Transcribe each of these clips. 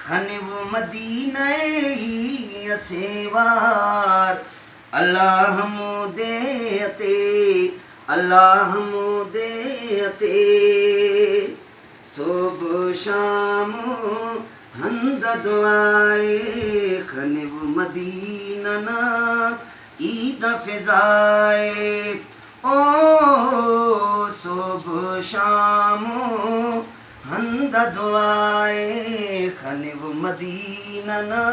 खनिव मदीने असेवार अल्लाह मुदे अते अल्लाह मुदे अते सुबह शाम हंद दुआए खनिव मदीना ना ईद फिजाए ओ सुबह शाम हंद दुआए खनिव मदीना ना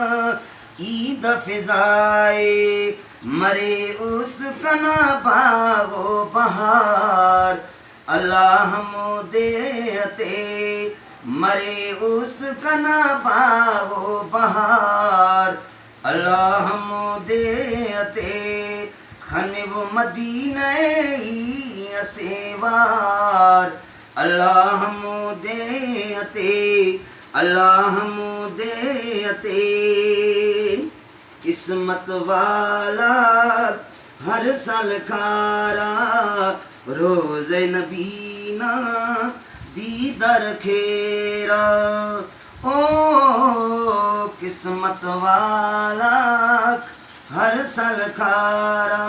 ईद फिजाए मरे उस कना बागो बहार अल्लाह मुदे अते मरे उस कना बागो बहार अल्लाह मुदे अते खनिव मदीने असेवार अल्लाह मुदे अते अल्लाह मुदे अते किस्मत वाला हर साल खारा रोज़े नबीना दीदार खेरा ओ किस्मत वाला हर साल खारा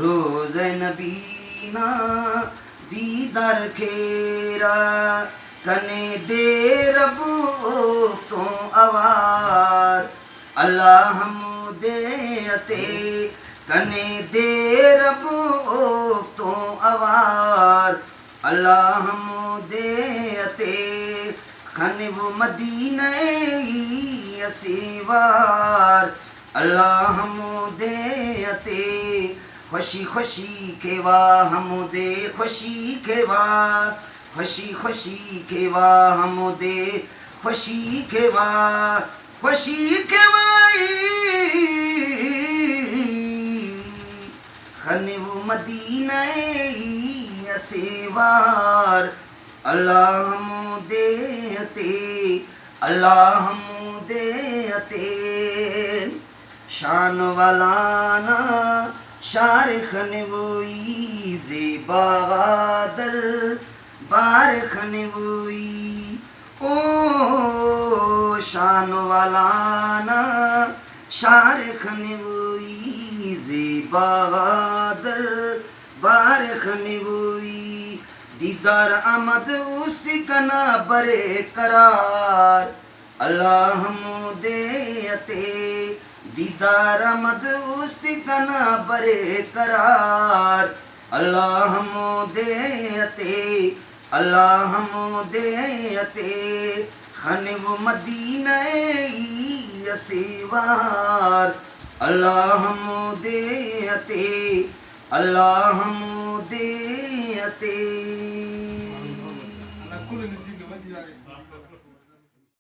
रोज़े नबीना दीदार खेरा कने दे रबू तो अवार अल्लाह मुदे अते कने दे रबू तो अवार अल्लाह मुदे अते खनिव मदीने असेवार अल्लाह मुदे अते खुशी खुशी खेवा हमदे खुशी खेवा खुशी खुशी खेवा हमदे खुशी खेवा खुशी खेवाई खनिव मदीने असेवार अल्लाह मुदे अते अल्लाह मुदे अते शान वालाना शार खनिवई ज़ेबादर बार खनिवई ओ शान वालाना शार खनिवई ज़ेबादर बार खनिवई दीदार आमद उस्ती कना बरे करार अल्लाह मुदे अते दीदार आमद उस्ती कना बरे करार अल्लाह मुदे अते अल्लाह मुदे अते खनिव मदीने असेवार अल्लाह मुदे अते अल्लाह मुदे अते